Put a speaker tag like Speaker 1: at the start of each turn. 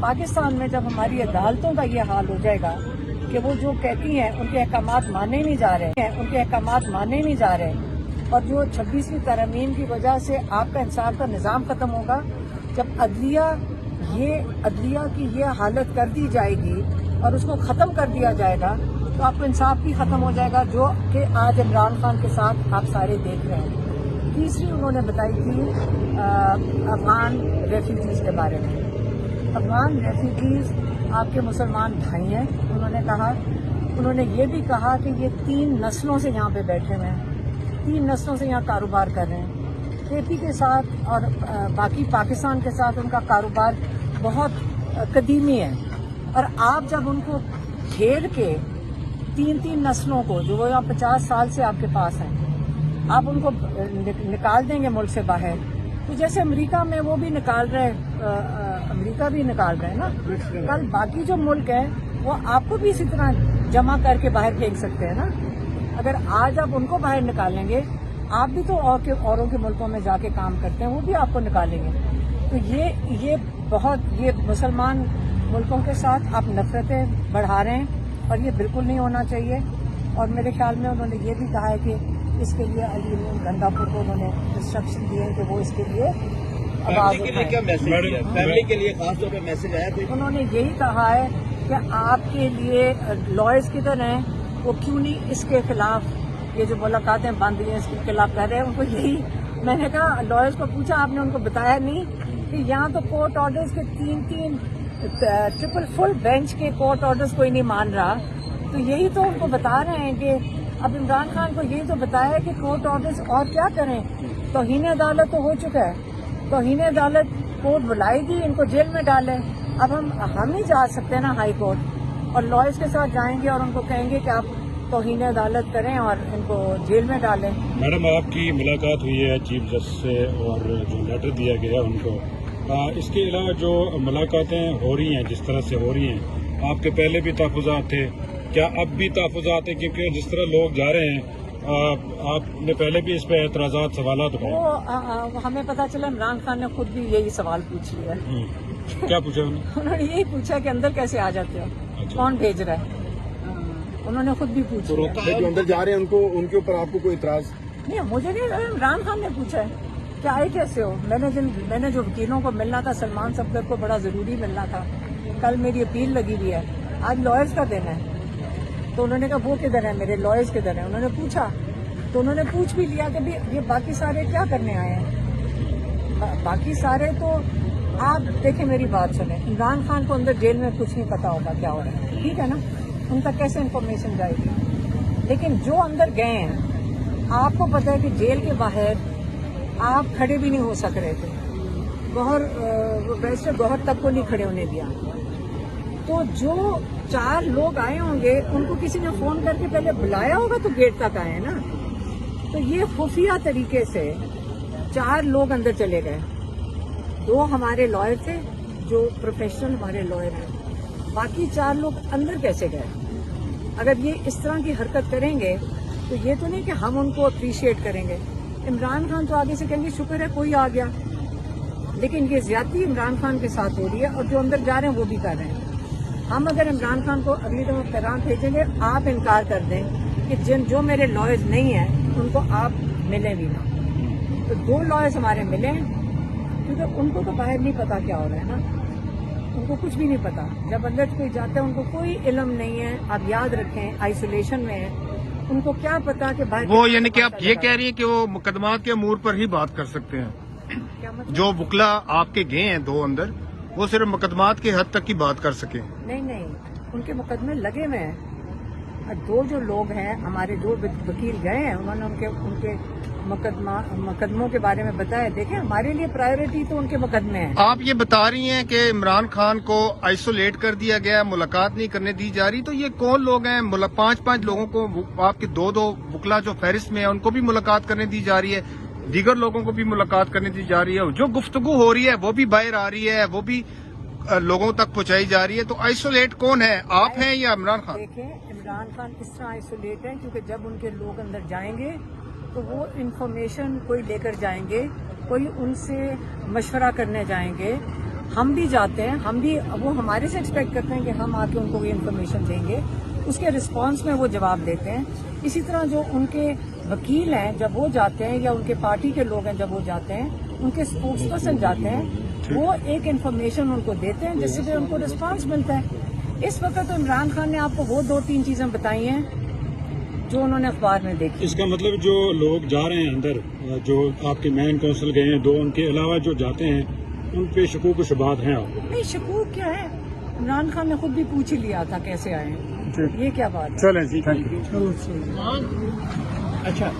Speaker 1: پاکستان میں جب ہماری عدالتوں کا یہ حال ہو جائے گا کہ وہ جو کہتی ہیں ان کے احکامات مانے نہیں جا رہے اور جو 26ویں ترمیم کی وجہ سے آپ کا انصاف کا نظام ختم ہوگا، جب عدلیہ کی یہ حالت کر دی جائے گی اور اس کو ختم کر دیا جائے گا تو آپ کو انصاف بھی ختم ہو جائے گا، جو کہ آج عمران خان کے ساتھ آپ سارے دیکھ رہے ہیں۔ تیسری انہوں نے بتائی تھی افغان ریفیوجیز کے بارے میں۔ افغان ریفیوجیز آپ کے مسلمان بھائی ہیں، انہوں نے یہ بھی کہا کہ یہ 3 نسلوں سے یہاں پہ بیٹھے ہوئے ہیں، 3 نسلوں سے یہاں کاروبار کر رہے ہیں۔ کے پی کے ساتھ اور باقی پاکستان کے ساتھ ان کا کاروبار بہت قدیمی ہے، اور آپ جب ان کو گھیر کے 3 نسلوں کو، جو وہ یہاں 50 سال سے آپ کے پاس ہیں، آپ ان کو نکال دیں گے ملک سے باہر، تو جیسے امریکہ میں وہ بھی نکال رہے، امریکہ بھی نکال رہے ہیں نا، کل باقی جو ملک ہیں وہ آپ کو بھی اسی طرح جمع کر کے باہر پھینک سکتے ہیں نا۔ اگر آج آپ ان کو باہر نکالیں گے، آپ بھی تو اوروں کے ملکوں میں جا کے کام کرتے ہیں، وہ بھی آپ کو نکالیں گے۔ تو یہ مسلمان ملکوں کے ساتھ آپ نفرتیں بڑھا رہے ہیں، اور یہ بالکل نہیں ہونا چاہیے۔ اور میرے خیال میں انہوں نے یہ بھی کہا ہے کہ اس کے لیے علی گنڈاپور کو انہوں نے انسٹرکشن دیے کہ وہ اس کے لیے آواز اٹھائیں۔
Speaker 2: فیملی کے لیے خاص طور پہ میسج آیا کوئی؟
Speaker 1: انہوں نے یہی کہا ہے کہ آپ کے لیے لائرز کدھر ہیں، وہ کیوں نہیں اس کے خلاف یہ جو ملاقاتیں بند ہوئی ہیں اس کے خلاف کر رہے ہیں۔ ان کو یہی میں نے کہا، لائرز کو پوچھا، آپ نے ان کو بتایا نہیں کہ یہاں تو کورٹ آرڈرز کے 3 ٹرپل فل بینچ کے کورٹ آرڈرز کوئی نہیں مان رہا، تو یہی تو ان کو بتا رہے ہیں کہ اب عمران خان کو یہی تو بتایا ہے کہ کورٹ آرڈرز اور کیا کریں، توہین عدالت تو ہو چکا ہے، توہین عدالت کورٹ بلائے گی، ان کو جیل میں ڈالیں۔ اب ہم نہیں جا سکتے نا ہائی کورٹ، اور لائرز کے ساتھ جائیں گے اور ان کو کہیں گے کہ آپ توہین عدالت کریں اور ان کو جیل میں ڈالیں۔
Speaker 3: میڈم، آپ کی ملاقات ہوئی ہے چیف جسٹس سے اور جو لیٹر دیا گیا ہے ان کو، اس کے علاوہ جو ملاقاتیں ہو رہی ہیں جس طرح سے ہو رہی ہیں، آپ کے پہلے بھی تحفظات تھے، کیا اب بھی تحفظات ہیں؟ کیونکہ جس طرح لوگ جا رہے ہیں، آپ نے پہلے بھی اس پہ اعتراضات سوالات اٹھائے۔
Speaker 1: وہ ہمیں پتا چلا عمران خان نے خود بھی یہی سوال پوچھ لیا ہے۔
Speaker 3: کیا پوچھا
Speaker 1: انہوں نے یہی پوچھا کہ اندر کیسے آ جاتے ہو، کون بھیج رہا ہے، انہوں نے خود بھی پوچھا۔
Speaker 2: جو اندر جا رہے ہیں ان کے اوپر آپ کو کوئی اعتراض؟
Speaker 1: نہیں، مجھے نہیں، عمران خان نے پوچھا ہے کہ آئے کیسے ہو۔ میں نے جو وکیلوں کو ملنا تھا، سلمان صفدر کو بڑا ضروری ملنا تھا، کل میری اپیل لگی ہوئی ہے، آج لائرز کا دن ہے، تو انہوں نے کہا وہ کدھر ہے، میرے لائرز کدھر ہیں، انہوں نے پوچھا، تو انہوں نے پوچھ بھی لیا کہ یہ باقی سارے کیا کرنے آئے ہیں، باقی سارے تو آپ دیکھیں میری بات سنیں، عمران خان کو اندر جیل میں کچھ نہیں پتا ہوگا کیا ہو رہا ہے، ٹھیک ہے نا، ان تک کیسے انفارمیشن جائے گی، لیکن جو اندر گئے ہیں آپ کو پتا ہے کہ جیل کے باہر آپ کھڑے بھی نہیں ہو سک رہے تھے، بیرسٹر گوہر تک کو نہیں کھڑے ہونے دیا، تو جو 4 لوگ آئے ہوں گے ان کو کسی نے فون کر کے پہلے بلایا ہوگا تو گیٹ تک آئے نا، تو یہ خفیہ طریقے سے 4 لوگ اندر چلے گئے، 2 ہمارے لائر تھے جو پروفیشنل ہمارے لائر ہیں، باقی 4 لوگ اندر کیسے گئے؟ اگر یہ اس طرح کی حرکت کریں گے تو یہ تو نہیں کہ ہم ان کو اپریشیٹ کریں گے، عمران خان تو آگے سے کہیں گے شکر ہے کوئی آ گیا، لیکن یہ زیادتی عمران خان کے ساتھ ہو رہی ہے، اور جو اندر جا رہے ہیں وہ بھی کر رہے ہیں۔ ہم اگر عمران خان کو اگلی دفعہ پیغام بھیجیں گے، آپ انکار کر دیں کہ جو میرے لائرز نہیں ہیں ان کو آپ ملیں بھی نہ، تو 2 لائرز ہمارے ملے ہیں، کیونکہ ان کو تو باہر نہیں پتا کیا ہو رہا ہے نا، ان کو کچھ بھی نہیں پتا، جب اندر کوئی جاتا ہے ان کو کوئی علم نہیں ہے، آپ یاد رکھیں آئسولیشن میں ہیں، ان کو کیا پتا کہ باہر
Speaker 4: وہ یعنی کہ آپ یہ کہہ رہی ہیں کہ وہ مقدمات کے امور پر ہی بات کر سکتے ہیں،
Speaker 1: کیا مطلب؟
Speaker 4: جو وکلا آپ کے گئے ہیں 2 اندر، وہ صرف مقدمات کے حد تک ہی بات کر سکیں؟
Speaker 1: نہیں، ان کے مقدمے لگے ہوئے ہیں، 2 جو لوگ ہیں ہمارے، 2 وکیل گئے ہیں، انہوں نے ان کے مقدموں کے بارے میں بتایا، دیکھیں ہمارے لیے پرائیورٹی تو ان کے مقدمے ہیں۔
Speaker 4: آپ یہ بتا رہی ہیں کہ عمران خان کو آئسولیٹ کر دیا گیا، ملاقات نہیں کرنے دی جا رہی، تو یہ کون لوگ ہیں؟ 5 لوگوں کو، آپ کے 2 وکلا جو فہرست میں ہیں ان کو بھی ملاقات کرنے دی جا رہی ہے، دیگر لوگوں کو بھی ملاقات کرنے دی جا رہی ہے، جو گفتگو ہو رہی ہے وہ بھی باہر آ رہی ہے، وہ بھی لوگوں تک پہنچائی جا رہی ہے، تو آئسولیٹ کون ہے، آپ ہیں یا عمران خان؟
Speaker 1: دیکھیں عمران خان اس طرح آئسولیٹ ہیں کیونکہ جب ان کے لوگ اندر جائیں گے تو وہ انفارمیشن کوئی لے کر جائیں گے، کوئی ان سے مشورہ کرنے جائیں گے، ہم بھی جاتے ہیں, ہم بھی, وہ ہمارے سے ایکسپیکٹ کرتے ہیں کہ ہم آ کے ان کو یہ انفارمیشن دیں گے, اس کے رسپانس میں وہ جواب دیتے ہیں. اسی طرح جو ان کے وکیل ہیں جب وہ جاتے ہیں, یا ان کے پارٹی کے لوگ ہیں جب وہ جاتے ہیں, ان کے اسپوکس پرسن جاتے ہیں, وہ ایک انفارمیشن ان کو دیتے ہیں جس سے پھر ان کو رسپانس ملتا ہے. اس وقت تو عمران خان نے آپ کو وہ 2-3 چیزیں بتائی ہیں جو انہوں نے اخبار میں دیکھی.
Speaker 3: اس کا مطلب جو لوگ جا رہے ہیں اندر, جو آپ کے مین کونسل گئے ہیں 2, ان کے علاوہ جو جاتے ہیں ان پہ شکوک و شبہات ہیں آپ کو؟
Speaker 1: نہیں, شکوک کیا ہے, عمران خان نے خود بھی پوچھ ہی لیا تھا کیسے آئے ہیں, یہ کیا بات ہے.
Speaker 4: چلیں جی, تھینک یو.
Speaker 2: اچھا